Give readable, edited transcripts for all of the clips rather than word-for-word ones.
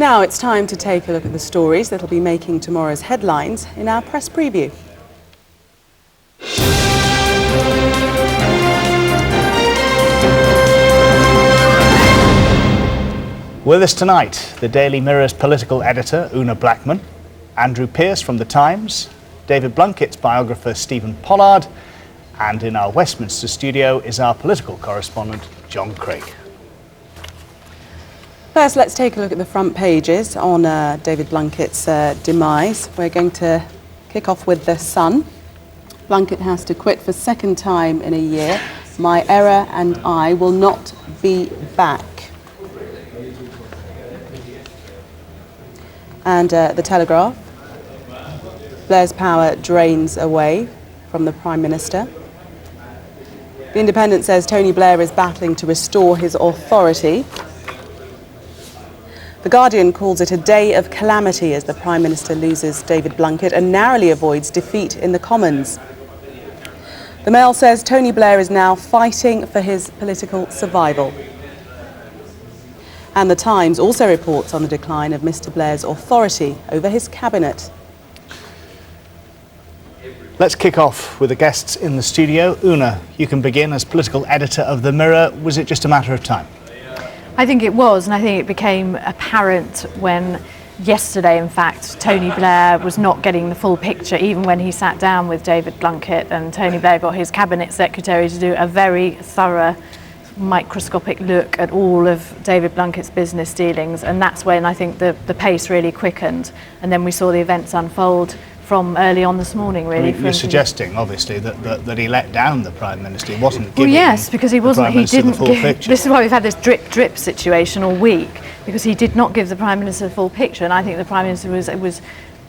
Now it's time to take a look at the stories that will be making tomorrow's headlines in our press preview. With us tonight, the Daily Mirror's political editor, Una Blackman, Andrew Pearce from The Times, David Blunkett's biographer, Stephen Pollard, and in our Westminster studio is our political correspondent, John Craig. First, let's take a look at the front pages on David Blunkett's demise. We're going to kick off with The Sun. Blunkett has to quit for second time in a year. My error and I will not be back. And The Telegraph. Blair's power drains away from the Prime Minister. The Independent says Tony Blair is battling to restore his authority. The Guardian calls it a day of calamity as the Prime Minister loses David Blunkett and narrowly avoids defeat in the Commons. The Mail says Tony Blair is now fighting for his political survival. And The Times also reports on the decline of Mr. Blair's authority over his cabinet. Let's kick off with the guests in the studio. Una, you can begin as political editor of The Mirror. Was it just a matter of time? I think it was, and I think it became apparent when yesterday, in fact, Tony Blair was not getting the full picture, even when he sat down with David Blunkett, and Tony Blair got his cabinet secretary to do a very thorough microscopic look at all of David Blunkett's business dealings, and that's when I think the pace really quickened, and then we saw the events unfold from early on this morning, really. You're suggesting, obviously, that he let down the Prime Minister. He wasn't giving because he wasn't. He didn't give. This is why we've had this drip situation all week, because he did not give the Prime Minister the full picture, and I think the Prime Minister was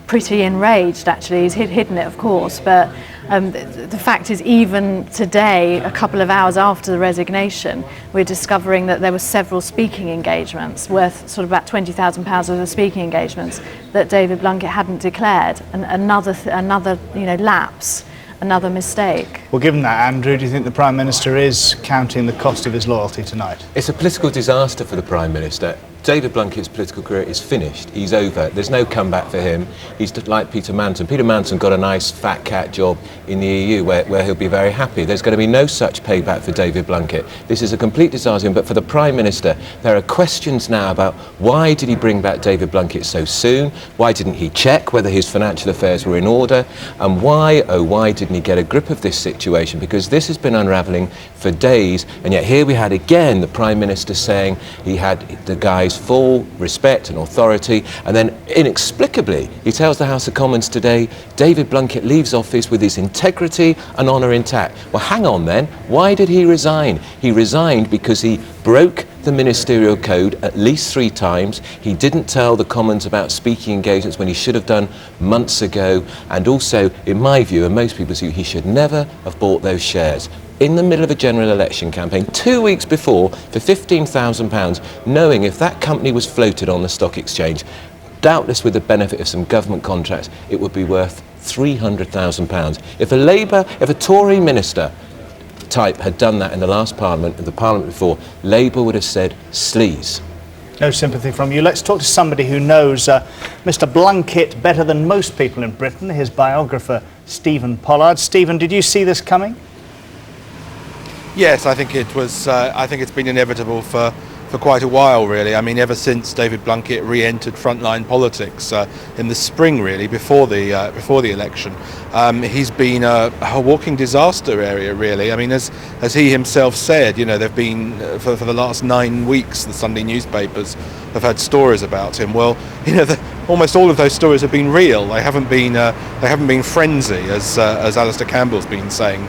pretty enraged. Actually, he's hidden it, of course, but the fact is, even today, a couple of hours after the resignation, we're discovering that there were several speaking engagements worth sort of about £20,000 worth of speaking engagements that David Blunkett hadn't declared, and another lapse, another mistake. Well, given that, Andrew, do you think the Prime Minister is counting the cost of his loyalty tonight? It's a political disaster for the Prime Minister. David Blunkett's political career is finished. He's over. There's no comeback for him. He's like Peter Manton. Peter Manton got a nice fat cat job in the EU where he'll be very happy. There's going to be no such payback for David Blunkett. This is a complete disaster. But for the Prime Minister, there are questions now about why did he bring back David Blunkett so soon? Why didn't he check whether his financial affairs were in order? And why, oh why didn't he get a grip of this situation? Because this has been unravelling for days, and yet here we had again the Prime Minister saying he had the guy's full respect and authority, and then inexplicably he tells the House of Commons today David Blunkett leaves office with his integrity and honour intact. Well, hang on then, why did he resign? He resigned because he broke the ministerial code at least 3 times. He didn't tell the Commons about speaking engagements when he should have done months ago, and also, in my view and most people's view, he should never have bought those shares in the middle of a general election campaign 2 weeks before for £15,000, knowing if that company was floated on the stock exchange, doubtless with the benefit of some government contracts, it would be worth £300,000. If a Tory minister type had done that in the last Parliament and the Parliament before, Labour would have said sleaze. No sympathy from you. Let's talk to somebody who knows Mr. Blunkett better than most people in Britain, his biographer, Stephen Pollard. Stephen, did you see this coming? Yes, I think it was. I think it's been inevitable for quite a while, really. I mean, ever since David Blunkett re-entered frontline politics in the spring, really, before the election, he's been a walking disaster area, really. I mean, as he himself said, there've been for the last 9 weeks, the Sunday newspapers have had stories about him. Well, almost all of those stories have been real. They haven't been frenzy, as Alistair Campbell's been saying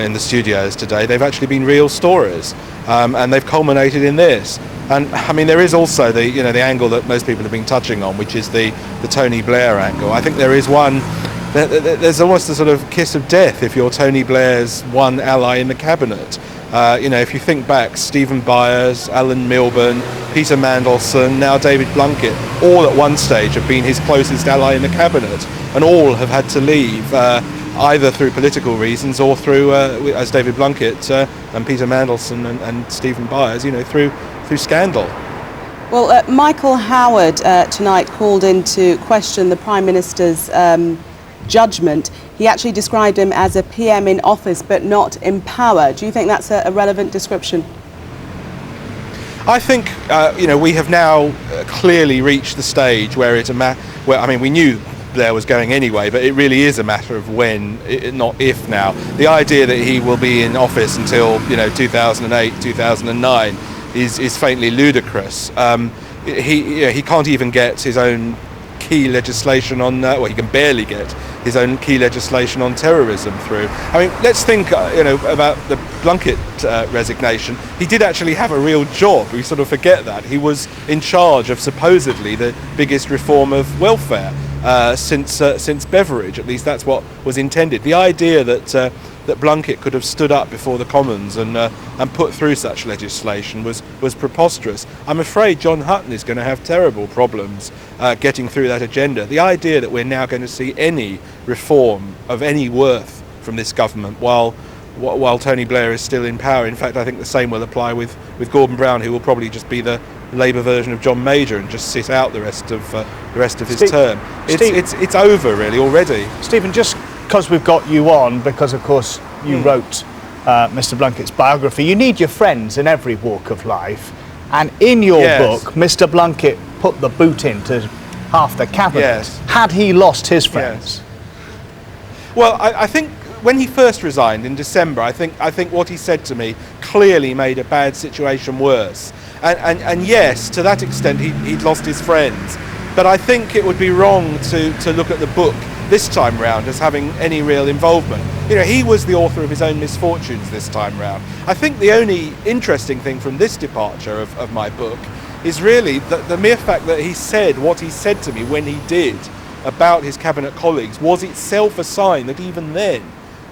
in the studios today. They've actually been real stories, and they've culminated in this. And I mean, there is also the angle that most people have been touching on, which is the Tony Blair angle. I think there is one. There's almost a sort of kiss of death if you're Tony Blair's one ally in the cabinet. If you think back, Stephen Byers, Alan Milburn, Peter Mandelson, now David Blunkett, all at one stage have been his closest ally in the cabinet, and all have had to leave, either through political reasons or through, as David Blunkett and Peter Mandelson and Stephen Byers, through scandal. Well, Michael Howard tonight called in to question the Prime Minister's judgment. He actually described him as a PM in office but not in power. Do you think that's a relevant description? I think we have now clearly reached the stage where we knew Blair was going anyway, but it really is a matter of when, not if now. The idea that he will be in office until 2008, 2009 is faintly ludicrous. He can't even get his own key legislation on, he can barely get his own key legislation on terrorism through. I mean, let's think, about the Blunkett resignation. He did actually have a real job. We sort of forget that. He was in charge of supposedly the biggest reform of welfare since Beveridge. At least that's what was intended. The idea that Blunkett could have stood up before the Commons and put through such legislation was preposterous. I'm afraid John Hutton is going to have terrible problems getting through that agenda. The idea that we're now going to see any reform of any worth from this government while Tony Blair is still in power. In fact, I think the same will apply with Gordon Brown, who will probably just be the Labour version of John Major and just sit out the rest of his term. It's over really already. Stephen, just because we've got you on, because of course you wrote Mr. Blunkett's biography, you need your friends in every walk of life, and in your book, Mr. Blunkett put the boot into half the cabinet. Yes. Had he lost his friends? Yes. Well, I think when he first resigned in December, I think what he said to me clearly made a bad situation worse. And yes, to that extent, he'd lost his friends. But I think it would be wrong to look at the book this time round as having any real involvement. He was the author of his own misfortunes this time round. I think the only interesting thing from this departure of my book is really the mere fact that he said what he said to me when he did about his cabinet colleagues was itself a sign that even then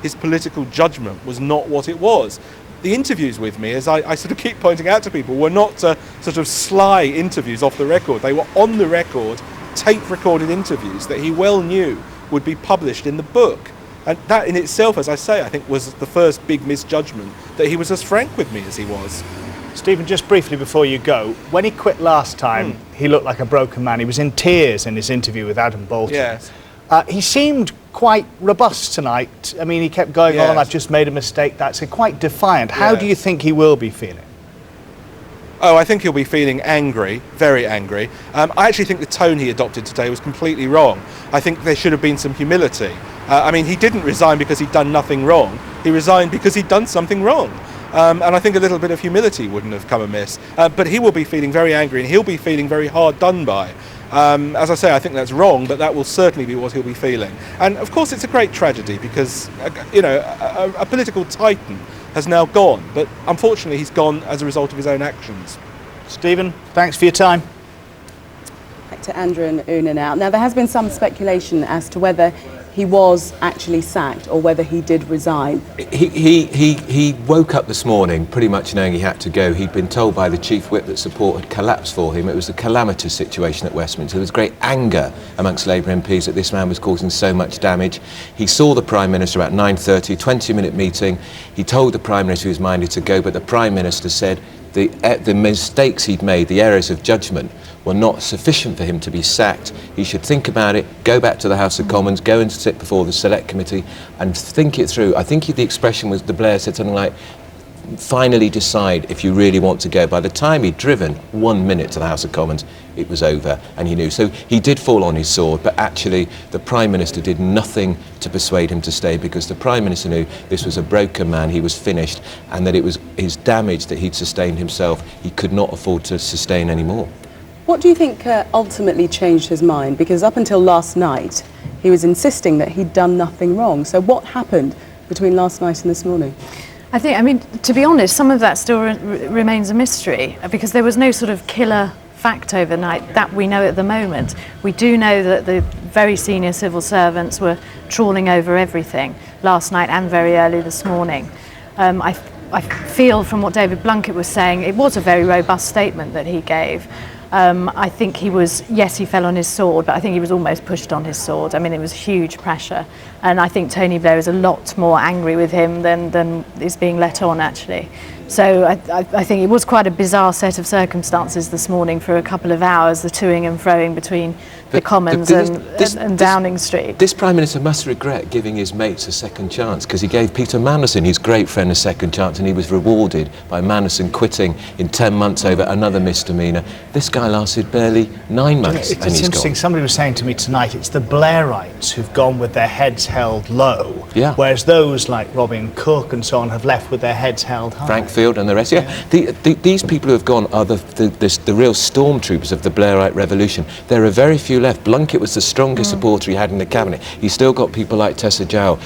his political judgment was not what it was. The interviews with me, as I sort of keep pointing out to people, were not sort of sly interviews off the record. They were on the record, tape-recorded interviews that he well knew would be published in the book. And that in itself, as I say, I think was the first big misjudgment, that he was as frank with me as he was. Stephen, just briefly before you go, when he quit last time, he looked like a broken man. He was in tears in his interview with Adam Bolton. Yes. He seemed quite robust tonight. I mean, he kept going on, I've just made a mistake. That's quite defiant. How do you think he will be feeling? Oh, I think he'll be feeling angry, very angry. I actually think the tone he adopted today was completely wrong. I think there should have been some humility. I mean, he didn't resign because he'd done nothing wrong. He resigned because he'd done something wrong. And I think a little bit of humility wouldn't have come amiss. But he will be feeling very angry, and he'll be feeling very hard done by. As I say, I think that's wrong, but that will certainly be what he'll be feeling. And of course, it's a great tragedy because, a political titan has now gone, but unfortunately he's gone as a result of his own actions. Stephen, thanks for your time. Back to Andrew and Una now. Now, there has been some speculation as to whether he was actually sacked or whether he did resign. He woke up this morning pretty much knowing he had to go. He'd been told by the Chief Whip that support had collapsed for him. It was a calamitous situation at Westminster. There was great anger amongst Labour MPs that this man was causing so much damage. He saw the Prime Minister about 9:30, 20-minute meeting. He told the Prime Minister he was minded to go, but the Prime Minister said the mistakes he'd made, the errors of judgment, were not sufficient for him to be sacked. He should think about it, go back to the House of Commons, go and sit before the Select Committee and think it through. I think the expression was, Blair said something like, finally decide if you really want to go. By the time he'd driven 1 minute to the House of Commons, it was over, and he knew. So he did fall on his sword, but actually the Prime Minister did nothing to persuade him to stay, because the Prime Minister knew this was a broken man, he was finished, and that it was his damage that he'd sustained himself. He could not afford to sustain any more. What do you think ultimately changed his mind? Because up until last night, he was insisting that he'd done nothing wrong. So what happened between last night and this morning? I mean, to be honest, some of that still remains a mystery, because there was no sort of killer fact overnight that we know at the moment. We do know that the very senior civil servants were trawling over everything last night and very early this morning. I feel from what David Blunkett was saying, it was a very robust statement that he gave. I think he was, yes, he fell on his sword, but I think he was almost pushed on his sword. I mean, it was huge pressure. And I think Tony Blair is a lot more angry with him than is being let on, actually. So I think it was quite a bizarre set of circumstances this morning for a couple of hours, the toing and froing between the Commons and Downing Street. This Prime Minister must regret giving his mates a second chance, because he gave Peter Mandelson, his great friend, a second chance, and he was rewarded by Mandelson quitting in 10 months over another misdemeanour. This guy lasted barely 9 months, and it's he's interesting. gone. Somebody was saying to me tonight, it's the Blairites who've gone with their heads held low, Yeah. whereas those like Robin Cook and so on have left with their heads held high. Frank Field and the rest. Yeah. These people who have gone are the real stormtroopers of the Blairite revolution. There are very few left. Blunkett was the strongest supporter he had in the cabinet. He's still got people like Tessa Jowell,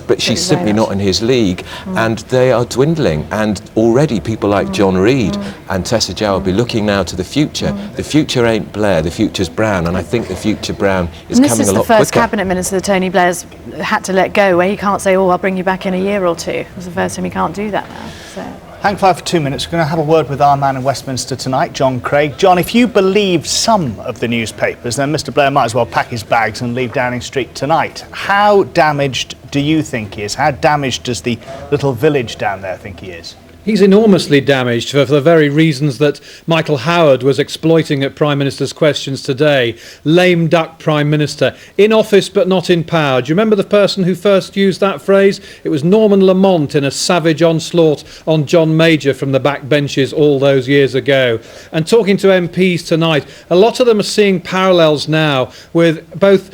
but she's simply not in his league, and they are dwindling. And already people like John Reid and Tessa Jowell will be looking now to the future. The future ain't Blair, the future's Brown, and I think the future Brown is coming a lot quicker. This is the first cabinet minister that Tony Blair's had to let go, where he can't say, "Oh, I'll bring you back in a year or two." It's the first time he can't do that now. So. Hang fire for 2 minutes. We're going to have a word with our man in Westminster tonight, John Craig. John, if you believe some of the newspapers, then Mr Blair might as well pack his bags and leave Downing Street tonight. How damaged do you think he is? How damaged does the little village down there think he is? He's enormously damaged for the very reasons that Michael Howard was exploiting at Prime Minister's questions today. Lame duck Prime Minister, in office but not in power. Do you remember the person who first used that phrase? It was Norman Lamont in a savage onslaught on John Major from the backbenches all those years ago. And talking to MPs tonight, a lot of them are seeing parallels now with both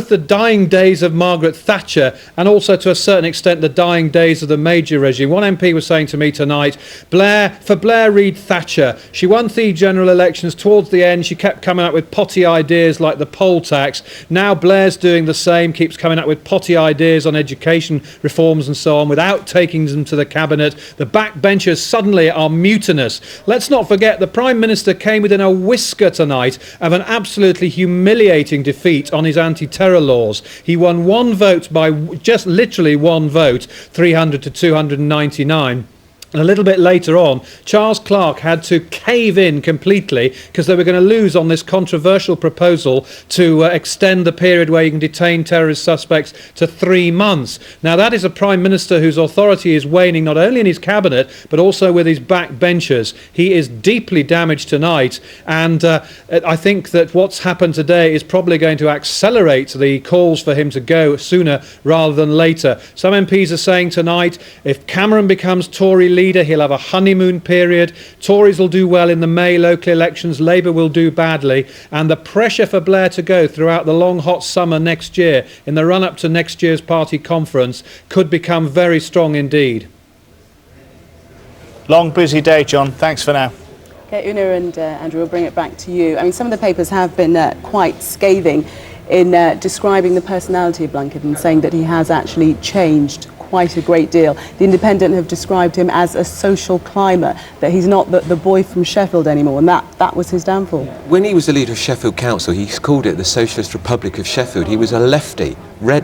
the dying days of Margaret Thatcher and also to a certain extent the dying days of the Major regime. One MP was saying to me tonight, Blair Reid Thatcher, she won 3 general elections. Towards the end she kept coming up with potty ideas like the poll tax. Now Blair's doing the same, keeps coming up with potty ideas on education reforms and so on without taking them to the cabinet. The backbenchers suddenly are mutinous. Let's not forget the Prime Minister came within a whisker tonight of an absolutely humiliating defeat on his anti-terror laws. He won 1 vote by just literally 1 vote, 300 to 299. And a little bit later on, Charles Clarke had to cave in completely because they were going to lose on this controversial proposal to extend the period where you can detain terrorist suspects to 3 months. Now, that is a Prime Minister whose authority is waning not only in his cabinet, but also with his backbenchers. He is deeply damaged tonight, and I think that what's happened today is probably going to accelerate the calls for him to go sooner rather than later. Some MPs are saying tonight, if Cameron becomes Tory leader, he'll have a honeymoon period. Tories will do well in the May local elections, Labour will do badly, and the pressure for Blair to go throughout the long hot summer next year in the run-up to next year's party conference could become very strong indeed. Long busy day, John. Thanks for now. Okay, Una and Andrew, we'll bring it back to you. I mean, some of the papers have been quite scathing in describing the personality of Blunkett and saying that he has actually changed quite a great deal. The Independent have described him as a social climber, that he's not the boy from Sheffield anymore, and that was his downfall. When he was the leader of Sheffield Council, he called it the Socialist Republic of Sheffield. He was a lefty, red,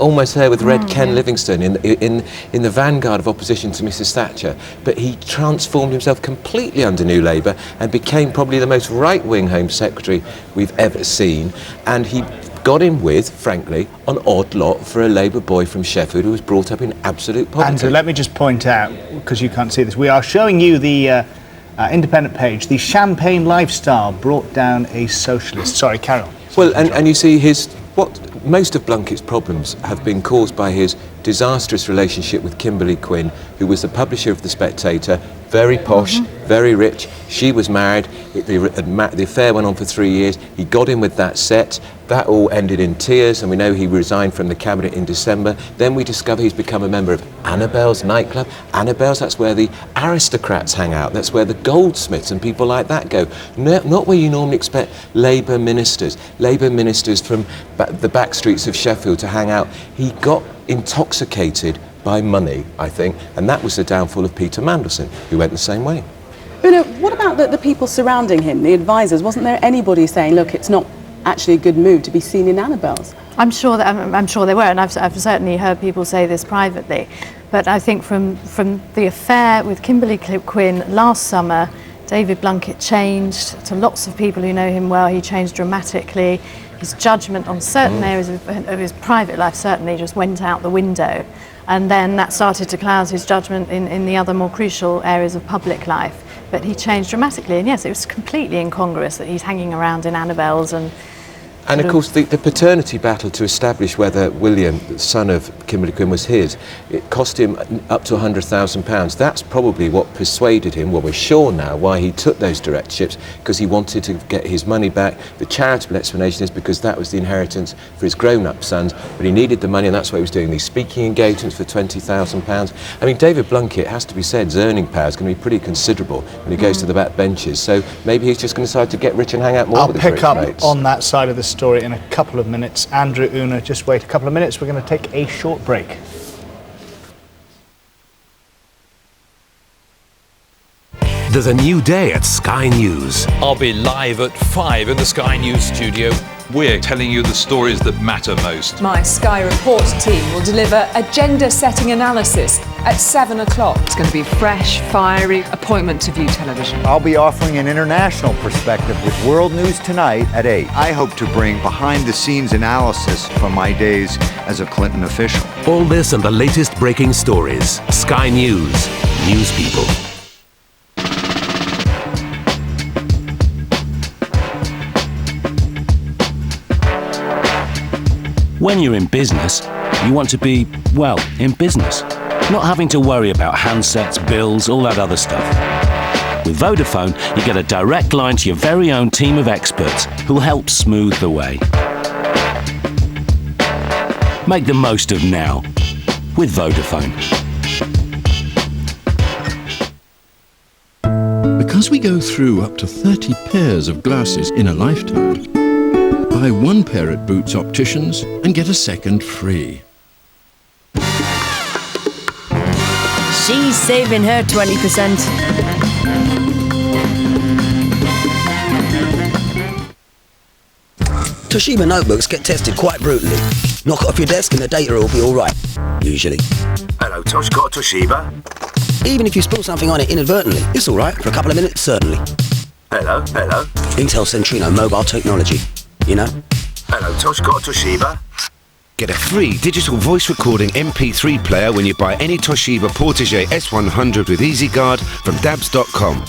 almost there with Red Ken Livingstone in the vanguard of opposition to Mrs Thatcher. But he transformed himself completely under New Labour and became probably the most right-wing Home Secretary we've ever seen. And he got in with, frankly, an odd lot for a Labour boy from Sheffield who was brought up in absolute poverty. Andrew, let me just point out, because you can't see this, we are showing you the Independent page. The champagne lifestyle brought down a socialist. Sorry, carry on. Well, and you see most of Blunkett's problems have been caused by his disastrous relationship with Kimberly Quinn, who was the publisher of The Spectator, very posh, very rich. She was married. The affair went on for 3 years. He got in with that set. That all ended in tears, and we know he resigned from the cabinet in December. Then we discover he's become a member of Annabelle's nightclub. Annabelle's, that's where the aristocrats hang out. That's where the goldsmiths and people like that go. Not where you normally expect Labour ministers from the back streets of Sheffield to hang out. He got intoxicated by money, I think, and that was the downfall of Peter Mandelson, who went the same way. Una, what about the people surrounding him, the advisors? Wasn't there anybody saying, look, it's not actually a good move to be seen in Annabelle's? I'm sure they were, and I've certainly heard people say this privately. But I think from the affair with Kimberly Quinn last summer, David Blunkett changed. To lots of people who know him well, he changed dramatically. His judgment on certain areas of his private life certainly just went out the window. and then that started to cloud his judgment in the other more crucial areas of public life. But he changed dramatically, and yes, it was completely incongruous that he's hanging around in Annabelle's And of course, the paternity battle to establish whether William, the son of Kimberly Quinn, was his, it cost him up to £100,000. That's probably what persuaded him, well, we're sure now, why he took those directorships, because he wanted to get his money back. The charitable explanation is because that was the inheritance for his grown-up sons, but he needed the money, and that's why he was doing these speaking engagements for £20,000. I mean, David Blunkett, has to be said, his earning power is going to be pretty considerable when he goes to the back benches, so maybe he's just going to decide to get rich and hang out more with the I'll pick up mates. on that side of the story in a couple of minutes. Andrew, Una, just wait a couple of minutes. We're going to take a short break. There's a new day at Sky News. I'll be live at 5 in the Sky News studio. We're telling you the stories that matter most. My Sky Reports team will deliver a gender-setting analysis at 7 o'clock. It's going to be fresh, fiery appointment to View Television. I'll be offering an international perspective with World News Tonight at 8. I hope to bring behind-the-scenes analysis from my days as a Clinton official. All this and the latest breaking stories. Sky News. News people. When you're in business, you want to be, well, in business. Not having to worry about handsets, bills, all that other stuff. With Vodafone, you get a direct line to your very own team of experts who'll help smooth the way. Make the most of now with Vodafone. Because we go through up to 30 pairs of glasses in a lifetime, buy one pair at Boots Opticians and get a second free. She's saving her 20%. Toshiba notebooks get tested quite brutally. Knock it off your desk and the data will be all right, usually. Hello, Tosh, got a Toshiba? Even if you spill something on it inadvertently, it's all right for a couple of minutes, certainly. Hello. Intel Centrino mobile technology, you know? Hello, Tosh, got a Toshiba? Get a free digital voice recording MP3 player when you buy any Toshiba Portagee S100 with EasyGuard from dabs.com.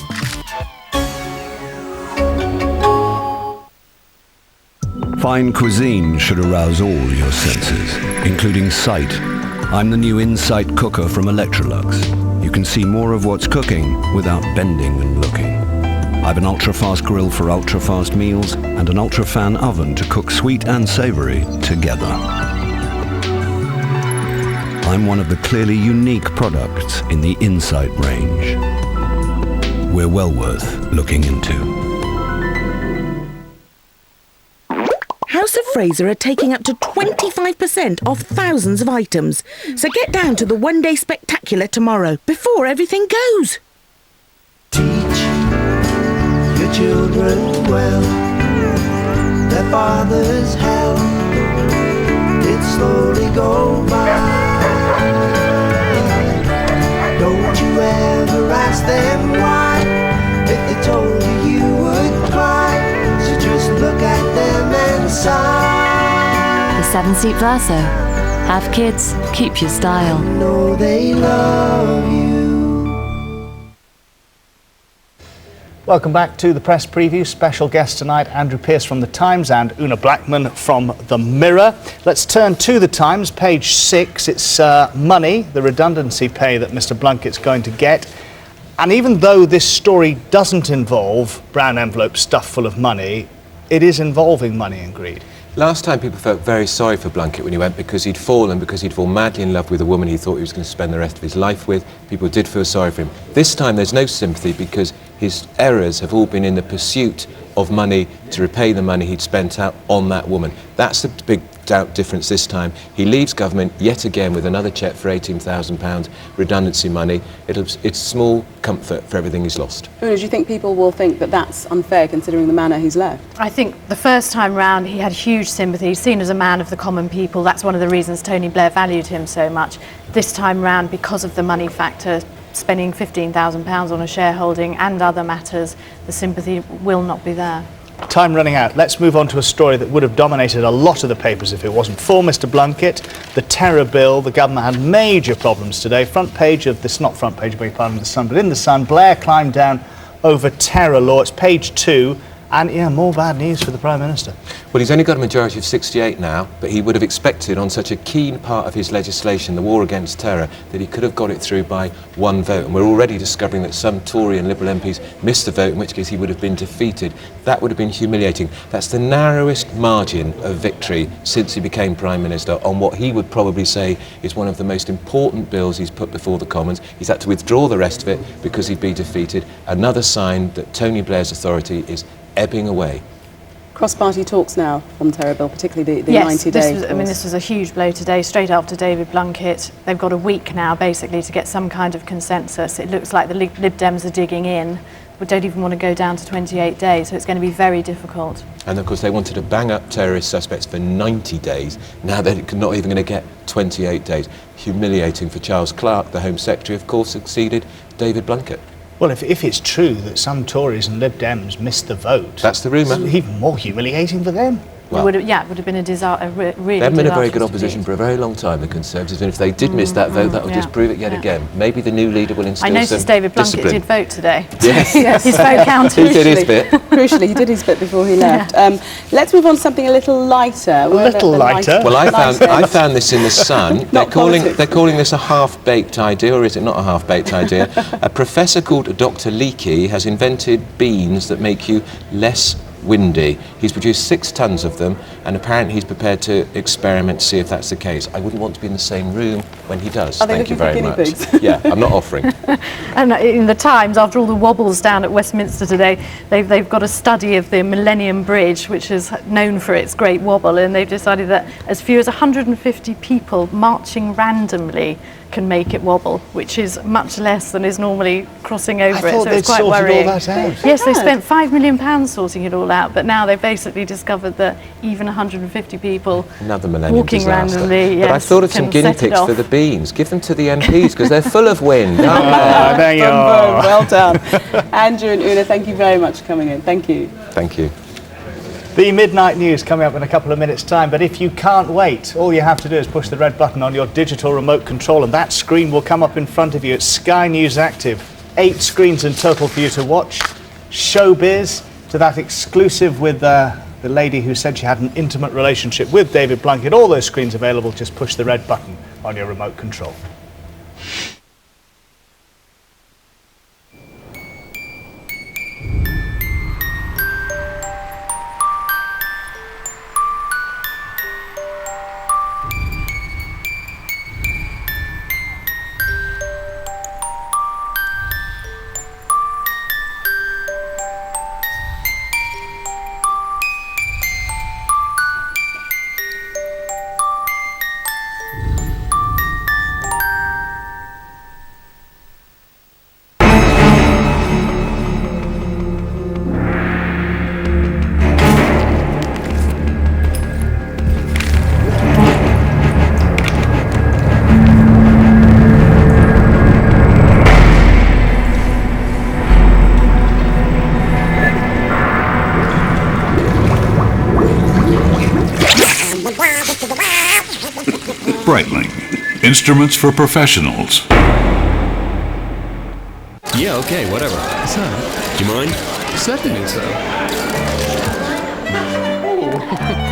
Fine cuisine should arouse all your senses, including sight. I'm the new Insight cooker from Electrolux. You can see more of what's cooking without bending and looking. I've an ultra-fast grill for ultra-fast meals and an ultra-fan oven to cook sweet and savoury together. I'm one of the clearly unique products in the Insight range. We're well worth looking into. House of Fraser are taking up to 25% off thousands of items. So get down to the one-day spectacular tomorrow before everything goes. Your children well, their father's hell, it slowly go by. Don't you ever ask them why, if they told you you would cry, so just look at them and sigh. The 7-seat Verso. Have kids, keep your style. I know they love you. Welcome back to the press preview. Special guest tonight, Andrew Pearce from The Times and Una Blackman from The Mirror. Let's turn to The Times, page 6. It's money, the redundancy pay that Mr. Blunkett's going to get. And even though this story doesn't involve brown envelopes stuffed full of money, it is involving money and greed. Last time people felt very sorry for Blunkett when he went because he'd fallen madly in love with a woman he thought he was going to spend the rest of his life with. People did feel sorry for him. This time there's no sympathy because his errors have all been in the pursuit of money to repay the money he'd spent out on that woman. That's the big difference this time. He leaves government yet again with another cheque for £18,000 redundancy money. It's small comfort for everything he's lost. Una, do you think people will think that that's unfair considering the manner he's left? I think the first time round he had huge sympathy. He's seen as a man of the common people. That's one of the reasons Tony Blair valued him so much. This time round, because of the money factor, spending £15,000 on a shareholding and other matters, the sympathy will not be there. Time running out. Let's move on to a story that would have dominated a lot of the papers if it wasn't for Mr. Blunkett. The terror bill. The government had major problems today. Front page of this, not front page, beg your pardon, the Sun, but in the Sun, Blair climbed down over terror law. It's page 2. And, yeah, more bad news for the Prime Minister. Well, he's only got a majority of 68 now, but he would have expected on such a keen part of his legislation, the war against terror, that he could have got it through by one vote. And we're already discovering that some Tory and Liberal MPs missed the vote, in which case he would have been defeated. That would have been humiliating. That's the narrowest margin of victory since he became Prime Minister on what he would probably say is one of the most important bills he's put before the Commons. He's had to withdraw the rest of it because he'd be defeated. Another sign that Tony Blair's authority is ebbing away. Cross-party talks now on terror bill, particularly the yes, 90-day. This was a huge blow today, straight after David Blunkett. They've got a week now, basically, to get some kind of consensus. It looks like the Lib Dems are digging in. We don't even want to go down to 28 days, so it's going to be very difficult. And of course, they wanted to bang up terrorist suspects for 90 days. Now they're not even going to get 28 days. Humiliating for Charles Clarke, the Home Secretary, of course, succeeded David Blunkett. Well, if it's true that some Tories and Lib Dems missed the vote... That's the rumour. It's even more humiliating for them. Well, it would have been a disaster, really. They've been a very good opposition for a very long time, the Conservatives, and if they did miss that vote, that will just prove it yet again. Maybe the new leader will instill some discipline. I noticed David Blunkett discipline. did vote today. Yes. Yes, his vote counted. He did his bit. Crucially, he did his bit before he left. Let's move on to something a little lighter. A little lighter? Well, I found this in the Sun. They're calling this a half-baked idea, or is it not a half-baked idea? A professor called Dr. Leakey has invented beans that make you less windy. He's produced 6 tons of them, and apparently he's prepared to experiment to see if that's the case. I wouldn't want to be in the same room when he does. Thank you very much. Yeah, I'm not offering. And in the Times, after all the wobbles down at Westminster today, they've got a study of the Millennium Bridge, which is known for its great wobble, and they've decided that as few as 150 people marching randomly can make it wobble, which is much less than is normally crossing over it, so it's quite worrying. All that out. Yes, they spent £5 million sorting it all out, but now they've basically discovered that even 150 people walking randomly, but I thought of some guinea pigs for the beans. Give them to the MPs because they're full of wind. There you are. Well done. Andrew and Una, thank you very much for coming in. Thank you. Thank you. The midnight news coming up in a couple of minutes' time, but if you can't wait, all you have to do is push the red button on your digital remote control and that screen will come up in front of you. It's Sky News Active. 8 screens in total for you to watch. Showbiz, to that exclusive with the lady who said she had an intimate relationship with David Blunkett. All those screens available, just push the red button on your remote control. Instruments for professionals. Yeah, okay, whatever. So, do you mind? Certainly, sir. Oh.